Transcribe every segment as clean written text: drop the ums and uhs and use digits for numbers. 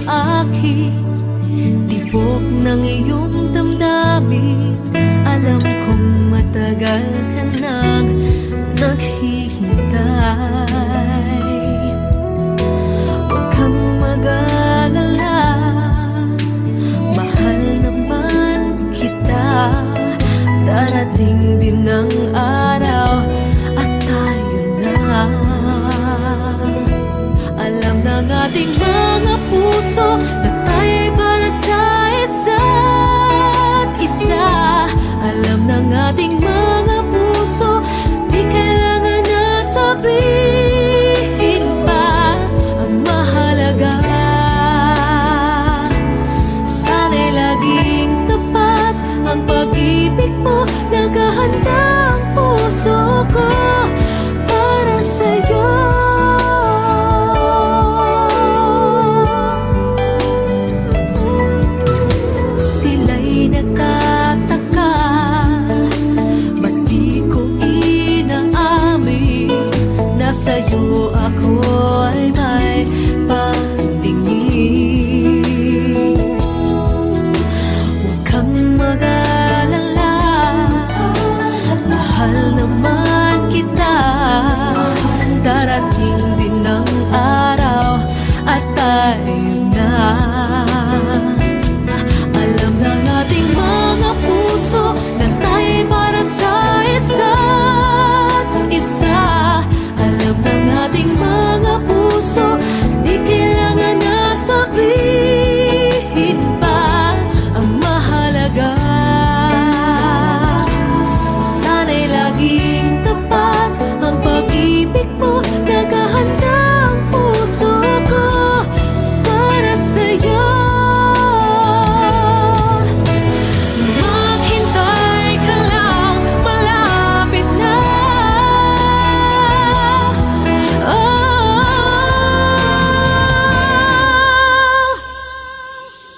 aking tibok ng iyong damdamin. Alam kong matagal ka nang naghihintay. Huwag kang mag-alala, mahal naman kita. Darating din ang araw at tayo na. Alam ng ating mga puso na tayo'y para sa isa't isa. Alam ng ating mga puso, di kailangan na sabihin pa. Ang mahalaga, sana'y laging tapat ang pag-ibig mo. Naghahanda ang puso ko para sa'yo. Sila'y nagtataka, ba't di ko inaamin na sa'yo ako ay may pagtingin. Huwag kang mag-alala, mahal naman kita. Darating din ang araw at tayo na. Alam ng ating mga puso na tayo'y para sa isa't isa. Alam ng ating mga puso, di kailangan na sabihin pa. Ang mahalaga, sana'y laging tapat ang pag-ibig mo. Naghahanda ang puso ko para sa'yo. Maghintay ka lang, malapit na.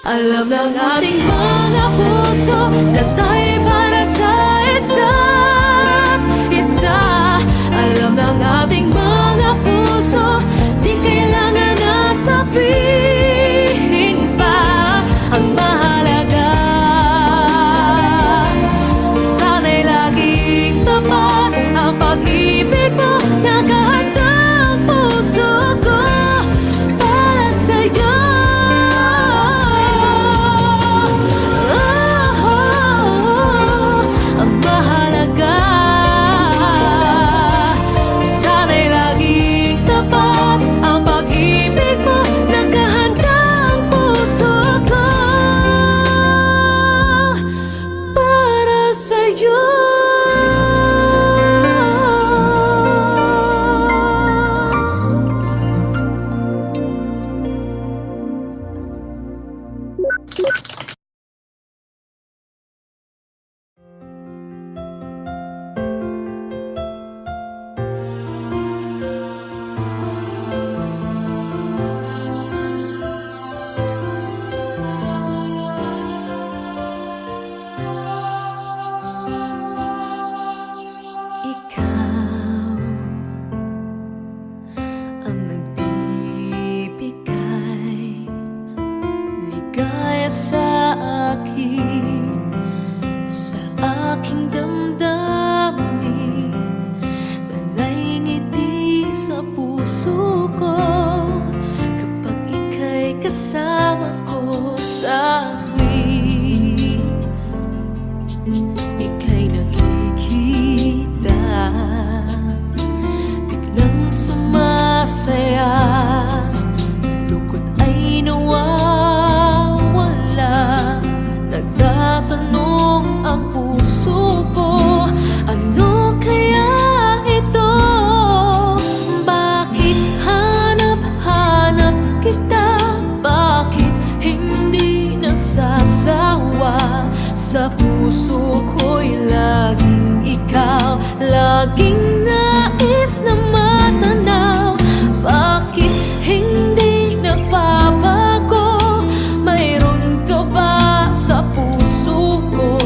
Alam ng ating mga puso na tayo'y para sa isa't isa. Alam ng ating mga puso, di kailangan na sabihin pa. Ang mahalaga, sana'y laging tapat ang pag-ibig mo. Naghahanda ang puso ko para sa'yo. Ang mahalaga, sana'y laging tapat ang pag-ibig mo. Naghahanda ang puso ko para sa'yo. Ikaw ang nagbibigay ligaya sa akin, sa aking damdamin. Dalay ngiti sa puso ko kapag ika'y kasama ko sa tuwing ika'y nakikita. Biglang sumasaya, lungkot ay nawawala. Nagtatanong ang puso ko, ano kaya ito? Bakit hanap-hanap kita? Bakit hindi nagsasawa? Sa puso ko'y laging ikaw, laging nais na matanaw. Bakit hindi nagbabago? Mayroon ka ba sa puso ko?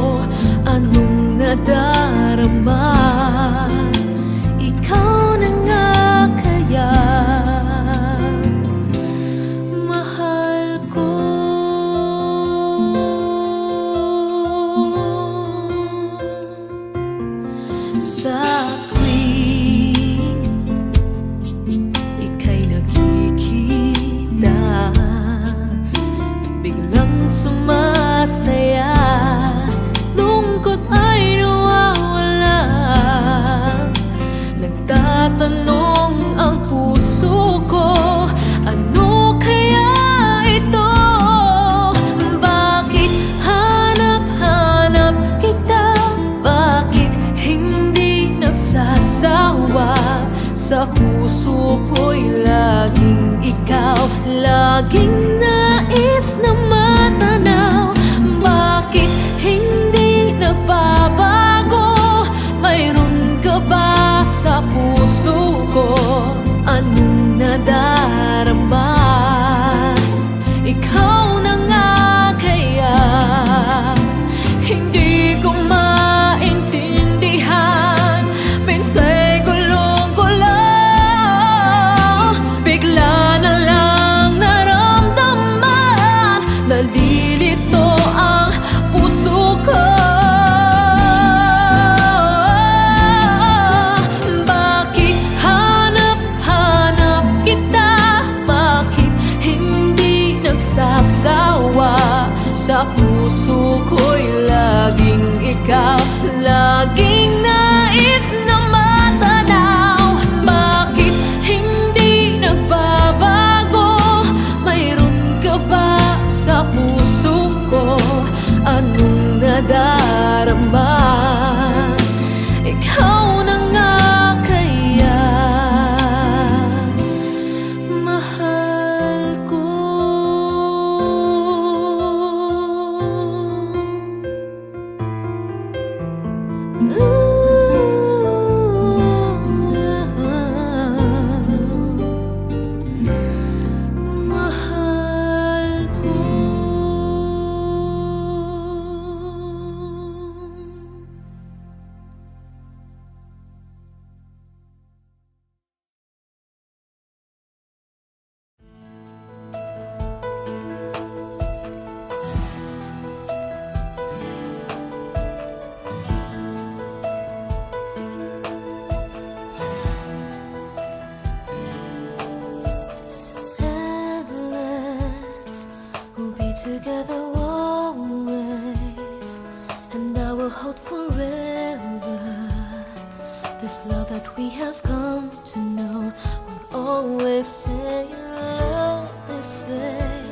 Anong nadarama? Ikaw na nga kaya mahal ko. laging nais na matanaw. Bakit hindi nagbabago? Mayroon ka ba sa puso ko? Anong nadarama? Ikaw na nga kaya? Hindi ko maintindihan. Minsa'y gulong-gulo, bigla na lang naramdaman. Nalilito ang puso ko. Bakit hanap-hanap kita? Bakit hindi nagsasawa? Sa puso ko'y laging ikaw, laging nais na matanaw. Bakit hindi nagbabago? Mayroon ka ba sa puso ko? Anong nadarama? Ikaw na nga kaya? Mahal ko. Mahal ko. Endless, we'll be together always, and I will hold forever. This love that we have come to know will always stay in love this way,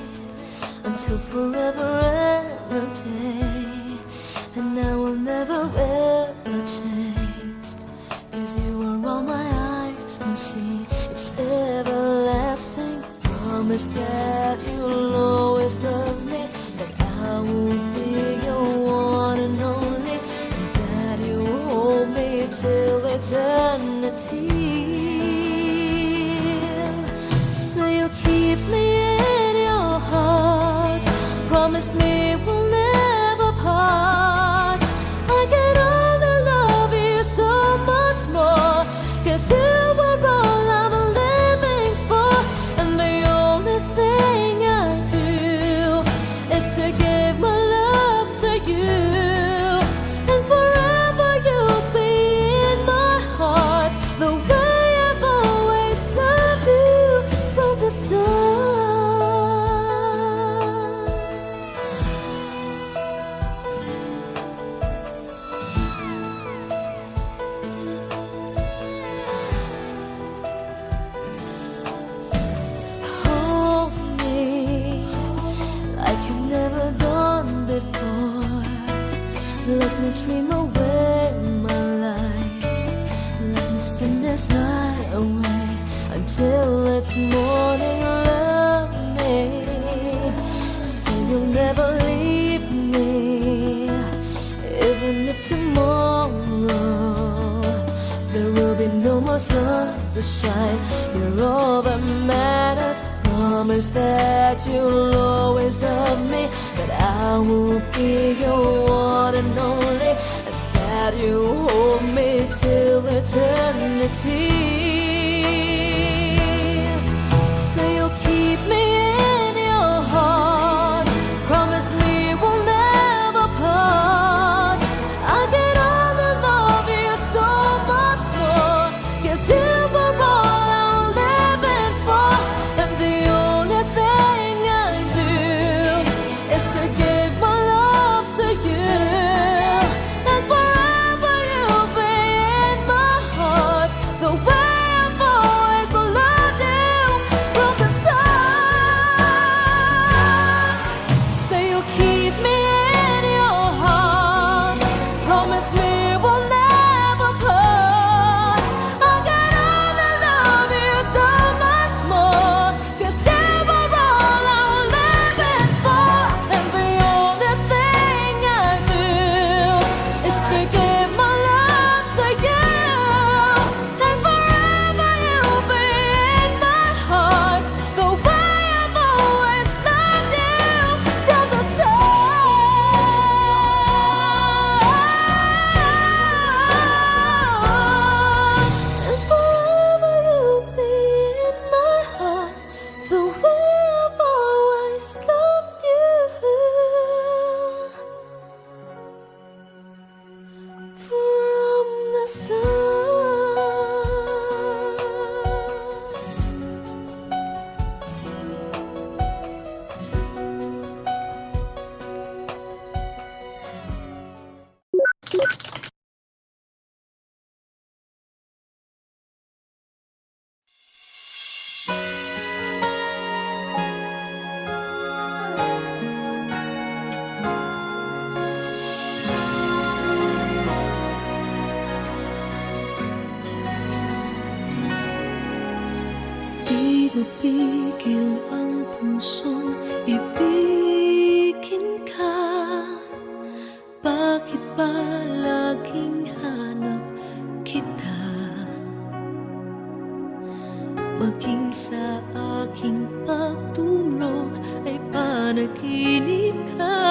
until forever and a day. And I will never ever change, 'cause you are all my eyes can see. It's everlasting. Promise that you'll always love me, that I will be your one and only, and that you hold me till eternity. So you keep me in your heart. Promise me we'll never part. I can only love you so much more, 'cause you are all I'm living for. And the only thing I do is to give my love to you. And forever you'll be in my heart, the way I've always loved you from the start. Hold me like you've never done before. Let me dream away my life. Let me spend this night away until it's morning. Love me, say you'll never leave me, even if tomorrow there will be no more sun to shine. You're all that matters. Promise that you'll always love me, that I will be your one and only, and that you hold me till eternity. So you'll keep me in your heart. Promise me we'll never part. I can only love you so much more, 'cause you were all I'm living for. And the only thing I do is to give my love to you. And forever you'll be in my heart, the way mapigil ang pusong ibigin ka? Bakit ba laging hanap kita? Maging sa aking pagtulog ay panaginip ka.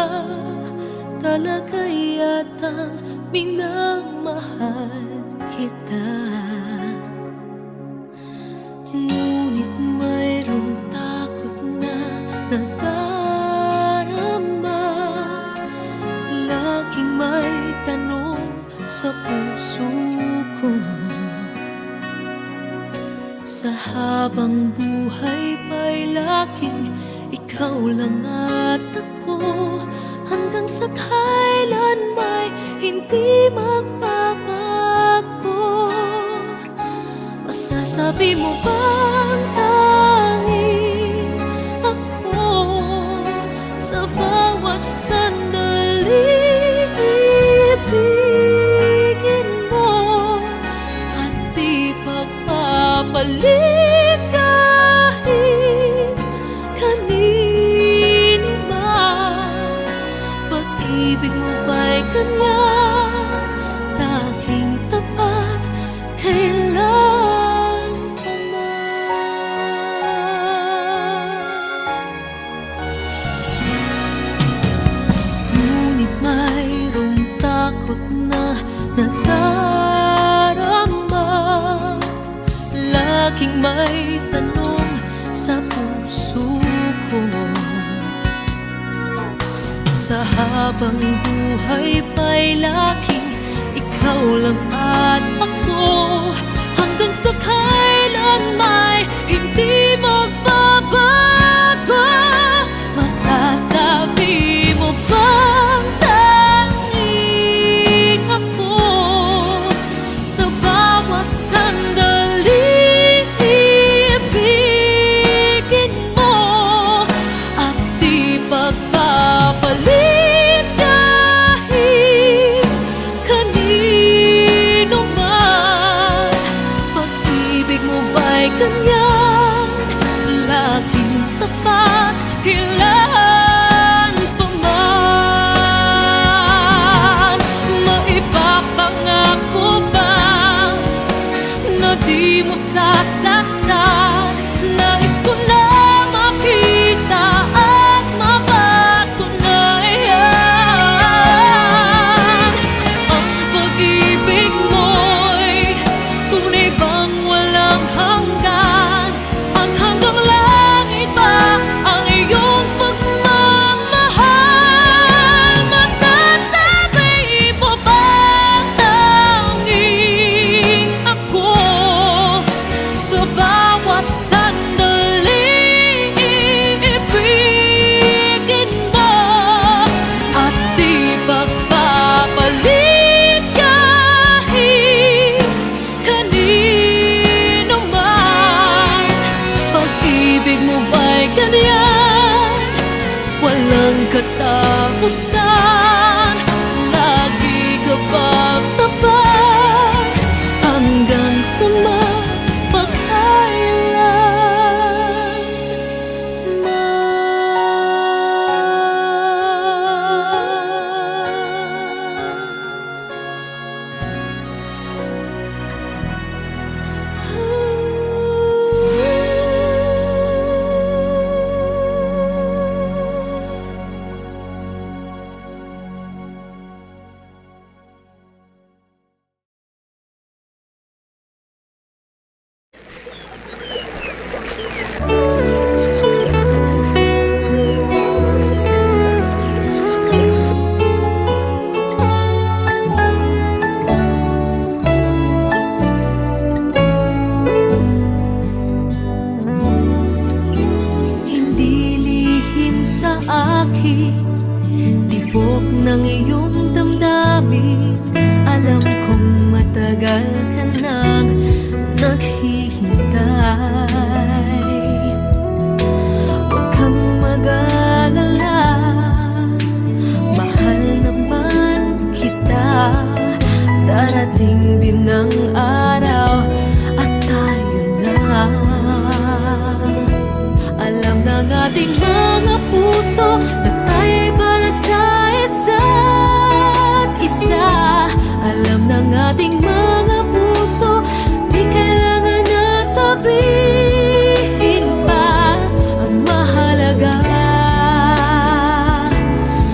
Talaga yatang minamahal kita. Ngunit mayroong takot na nadarama. Laging may tanong sa puso ko. Sa habang buhay pa'y laging ikaw lang at ako. Hanggang sa kailan may hindi magbabago. Masasabi mo bang tanging ako sa bawat sandali ibigin mo at di pagpapalit kahit kanino man? Pag-ibig mo ba'y ganyan, laging tapat, kailan pa man? Ngunit mayroong takot na nadarama. Laging may tanong sa puso ko. Sa habang buhay pa'y laging ikaw lang at ako. Hanggang sa kailan may hindi magbabago. Masasabi mo bang tanging ako sa bawat sandali ibigin mo at di pagpapalit kahit kanino man? Pag-ibig mo ba'y ganyan, laging tapat, kailan pa man? Maipapangako ba na di mo sasaktan? Nais ko na makita at mapatunayan. Ang pag-ibig mo'y tunay bang walang hanggan? At hanggang langit ba ang iyong pagmamahal? Masasabi mo bang tanging ako sa bawat sandali ibigin mo at di pagpapalit kahit kanino man? Pag-ibig mo ba'y ganyan, walang katapusan? Lagi ka bang tapat hanggang sa mapagkailan Hindi lihim sa akin, tibok ng iyong damdamin. Alam kong matagal ka nang naghihintay. Huwag kang mag-alala, mahal naman kita. Darating din ang araw at tayo na ng ating mga puso na tayo'y para sa isa't isa. Alam ng ating mga puso, di kailangan na sabihin pa ang mahalaga.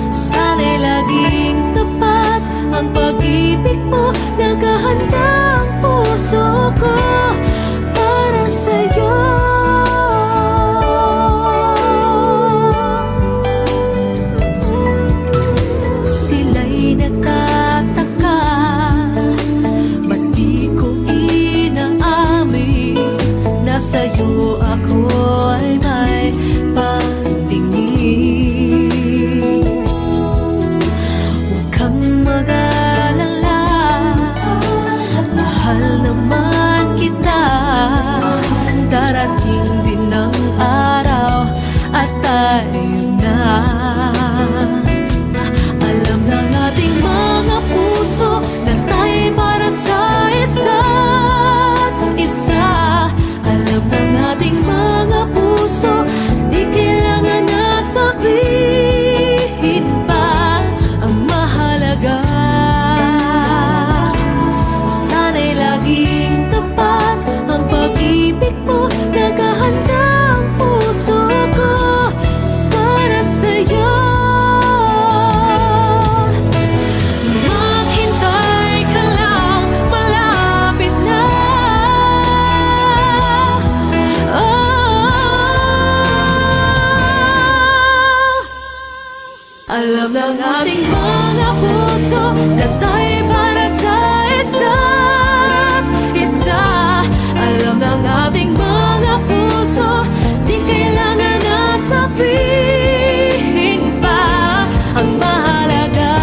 Sana'y laging tapat ang pag-ibig mo, naghahanda ang puso ko para sa'yo. Sila'y nagtataka, ba't di ko inaamin na sa'yo ako ay may pagtingin. Huwag kang mag-alala, mahal naman kita. Darating din ang araw at tayo na. Alam ng ating mga puso na tayo'y para sa isa't isa. Alam ng ating mga puso, di kailangan na sabihin pa ang mahalaga. Sana'y laging tapat ang pag-ibig mo, naghahanda ang puso ko para sa'yo. Maghintay ka lang, malapit na. Alam ng ating mga puso na tayo'y para sa isa't isa. Alam ng ating mga puso, di kailangan na sabihin pa ang mahalaga.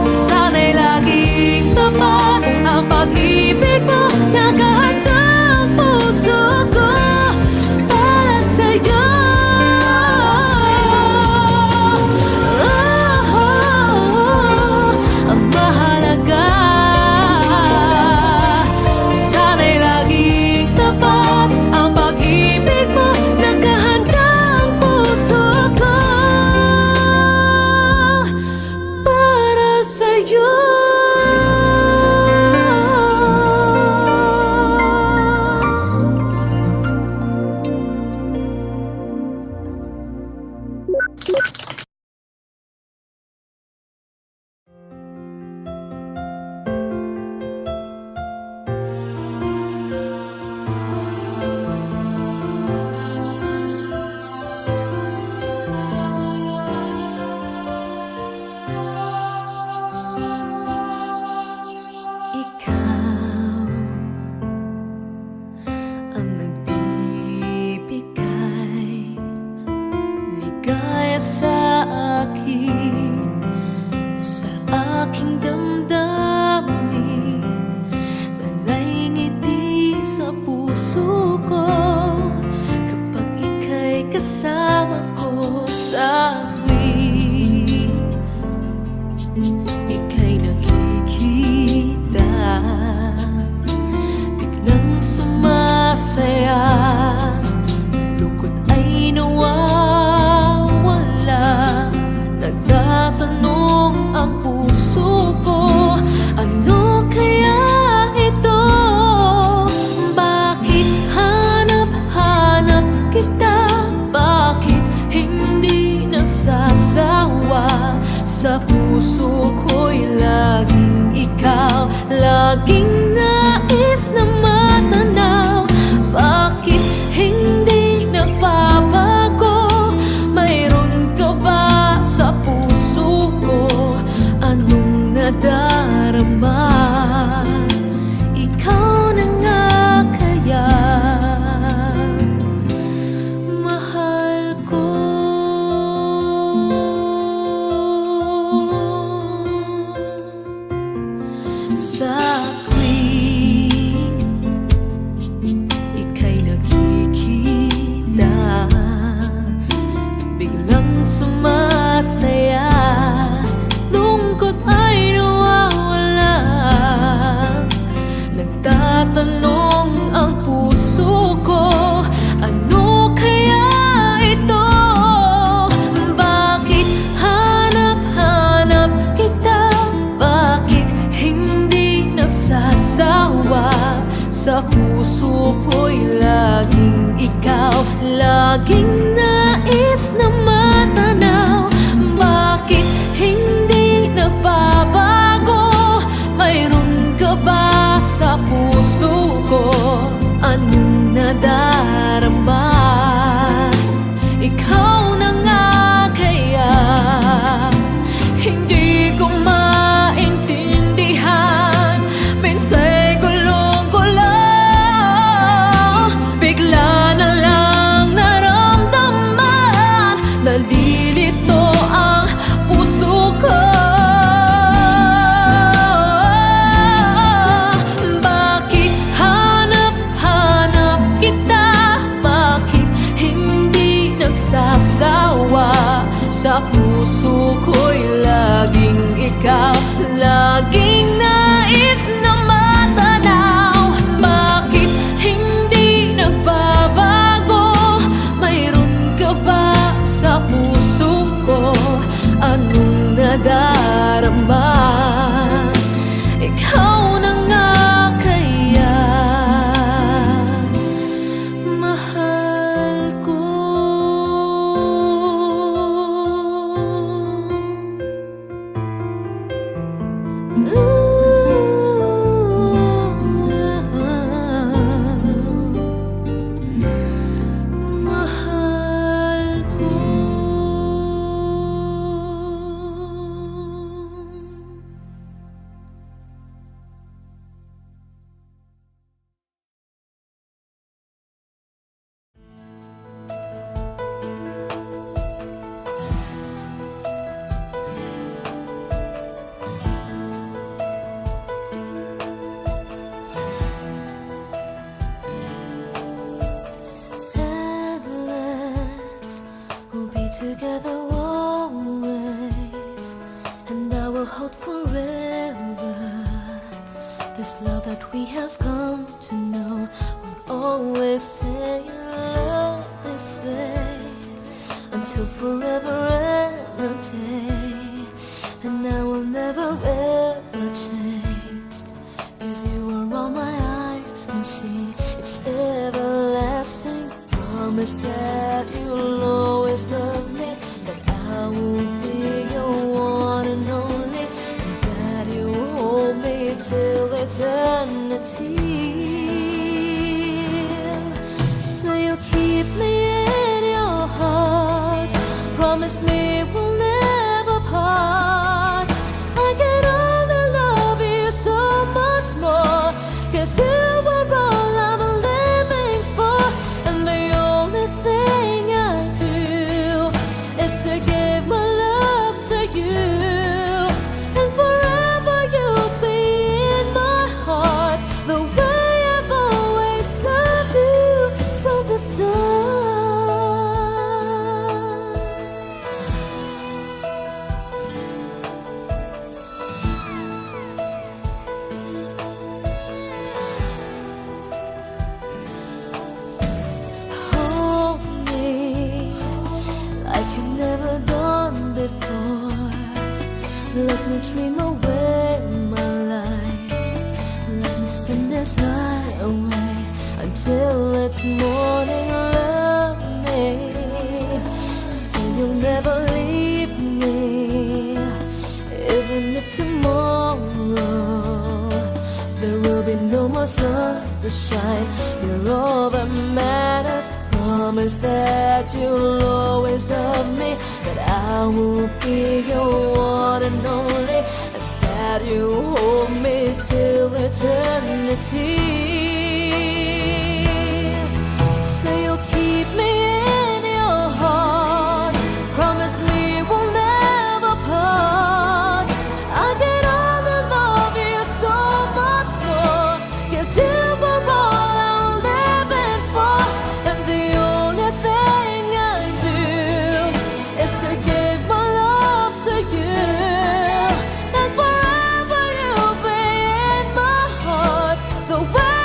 Sana'y laging tapat ang pag-ibig mo, naghahanda ang puso ko para sa'yo. Ang mahalaga, sana'y laging tapat ang pag-ibig mo, naghahanda ang puso ko para sa'yo. Ikaw ang nagbibigay ligaya sa akin, sa aking damdamin. Dalay ngiti sa puso ko kapag ika'y kasama ko sa tuwing ika'y nakikita. Biglang sumasaya, lungkot ay nawawala. Nagtatanong ang puso ko, ano kaya ito? Bakit hanap-hanap kita? Bakit hindi nagsasawa? Sa puso ko'y laging ikaw, laging nais na matanaw. Bakit hindi nagbabago? Mayroon ka ba sa puso ko? Anong nadarama? Ikaw na nga kaya, mahal ko. laging nais na matanaw. Bakit hindi nagbabago? Mayroon ka ba sa puso ko? Anong nadarama? Ikaw na nga kaya hindi ko maintindihan. Minsa'y gulong-gulang, bigla na lang naramdaman, nalilito ang puso ko. Bakit hanap-hanap kita? Bakit hindi nagsasawa? Sa puso ko'y laging ikaw, laging nais na matanaw. Bakit hindi nagbabago? Mayroon ka ba sa puso ko? Anong nadarama? Ikaw na nga kaya, mahal ko. Mahal ko. Endless, we'll be together always, and I will hold forever. This love that we have come to know will always stay in love this way until forever and a day. And I will never ever change, 'cause you are all my eyes can see. It's everlasting. Promise that you'll always love me, that I will be your one and only, and that you hold me till eternity. So you keep me in your heart. Promise me we'll never part. I can only love you so much more, 'cause you are all I'm living for. And the only thing I do is to give my love to you. And forever you'll be in my heart, the way I've always loved you from the start. Hold me like you've never done before. Let me dream away my life. Let me spend this night away until it's morning. Love me so you'll never leave me, even if tomorrow there will be no more sun to shine. You're all that matters. Promise that you'll always love me, that I will be your one and only, and that you hold me till eternity. So you'll keep me in your heart. Promise me we'll never part. I can only love you so much more, 'cause you were all I'm living for. And the only thing I do is to give my love to you. And forever you'll be in my heart, the way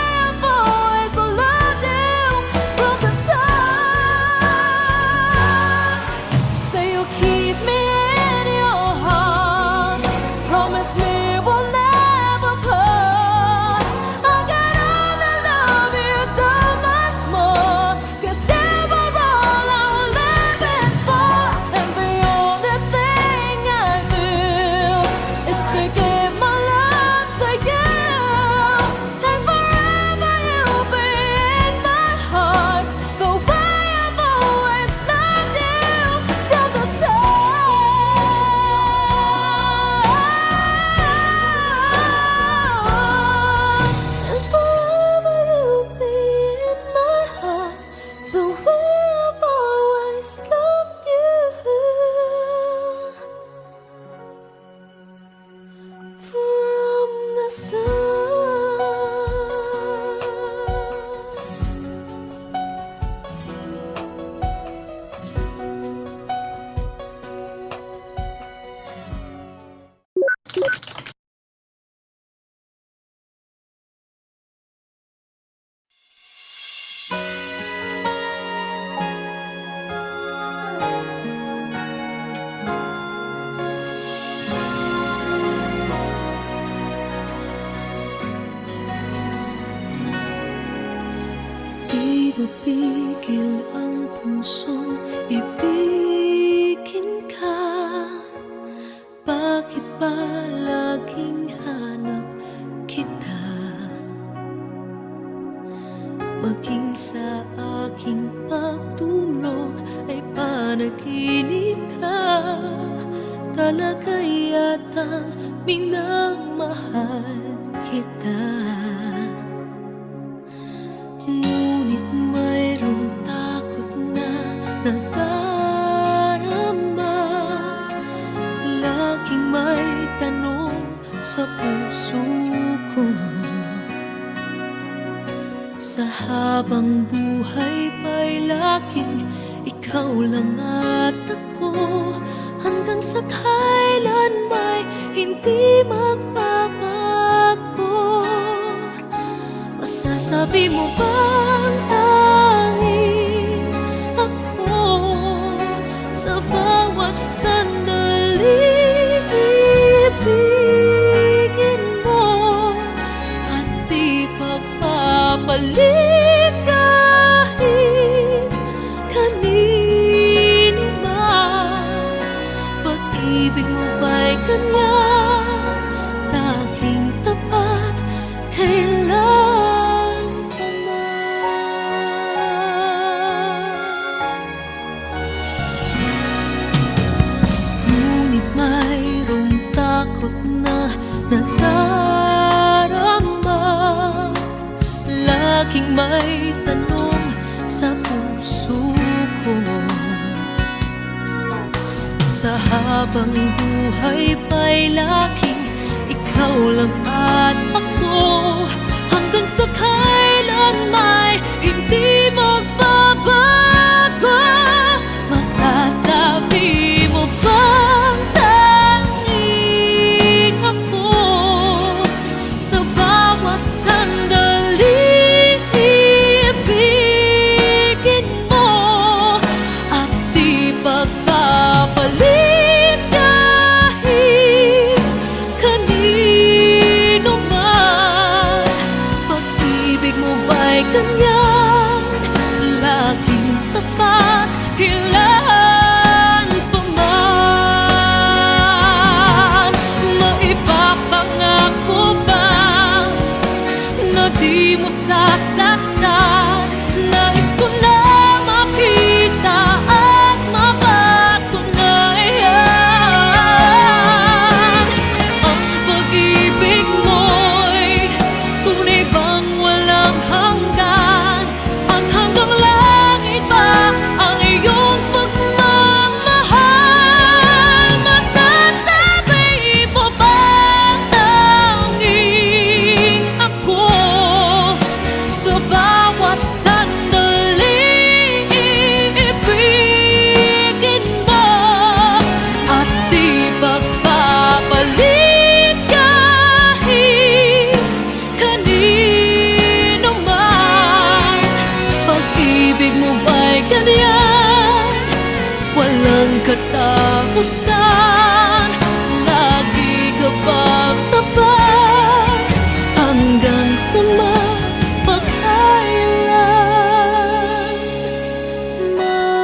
pusong ibigin ka? Bakit ba laging hanap kita? Maging sa aking pagtulog ay panaginip ka. Talaga yatang minamahal kita. Ngunit mayroong takot na nadarama. Laging may tanong sa puso ko. Sa habang buhay pa'y laging ikaw lang at ako. Hanggang sa kailan may hindi magbabago. Masasabi mo bang tanging ako sa bawat sandali ibigin mo at di pagpapalit kahit kanino man? Pag-ibig mo ba'y ganyan, laging tapat, kailan pa man? Ngunit mayroong takot na nadarama. Laging may tanong sa puso ko. Sa habang buhay pa'y laging ikaw lang at ako. Hanggang sa kailan may hindi magbabago. Masasabi mo bang tanging ako sa bawat sandali ibigin mo at di pagpapalit kahit kanino man? Pag-ibig mo ba'y ganyan, laging tapat, kailan pa man? Maipapangako ba na di mo sasaktan? Nais ko na makita at mapatunayan ang pag-ibig mo'y tunay bang walang hanggan? At hanggang langit ba ang iyong pagmamahal? Masasabi mo bang tanging ako sa bawat sandali ibigin mo at di pagpapalit kahit kanino man? Pag-ibig mo ba'y ganyan, walang katapusan? Lagi ka bang tapat hanggang sa mapagkailan man?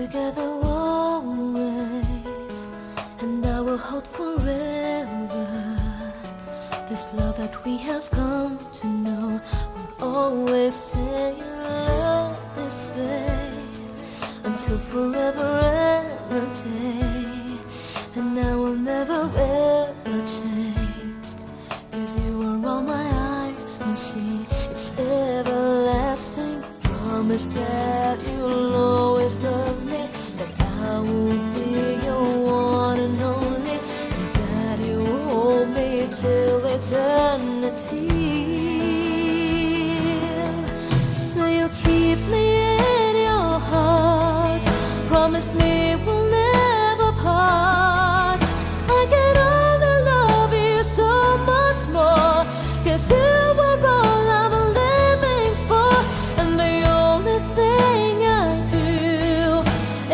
together always, and I will hold forever. This love that we have come to know will always stay in love this way until forever and a day. And I will never ever change, 'cause you are all my eyes can see. It's everlasting. Promise that you'll always love me, that I will be your one and only, and that you hold me till eternity. So you keep me in your heart. Promise me we'll never part. I can only love you so much more, 'cause you are all I'm living for. And the only thing I do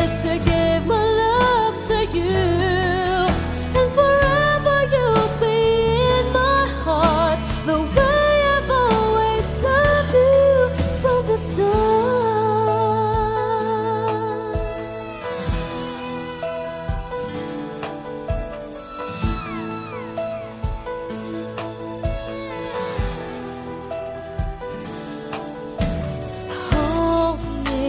is to give my love to you. And forever you'll be in my heart, the way I've always loved you from the start. Hold me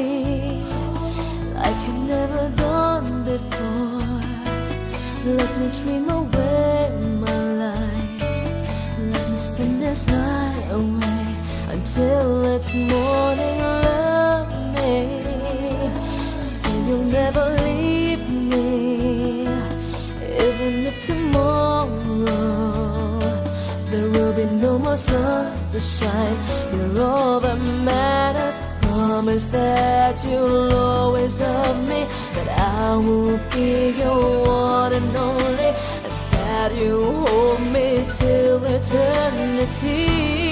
like you've never done before. Let me dream away my life. Let me spend this night away until it's morning. Love me, so you'll never leave me, even if tomorrow there will be no more sun to shine. You're all that matters. Promise that you'll always love me, that I will be your one and only, and that you hold me till eternity.